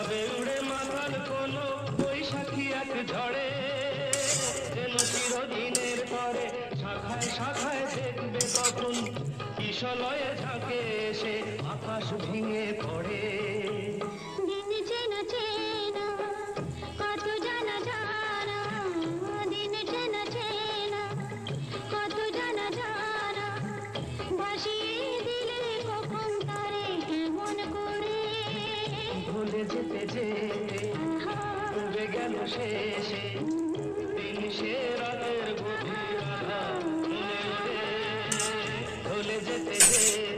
যাবে উড়ে মাতাল কোনো বৈশাখী এক ঝড়ে, যেন চিরদিনের তরে শাখায় শাখায় দেখবে কখন কিশলয়ে ঝাঁকে এসে আকাশ ভেঙে পড়ে। দিন চেনা চেনা কত জানা জানা, দিন চেনা চেনা কত জানা জানা, ভাসিয়ে দিলে কখন তারে এমন করে। ভুলে যেতে যেতে ডুবে গেল শেষে দিন, সে রাতের গভীর আধার ভুলে যেতে যেতে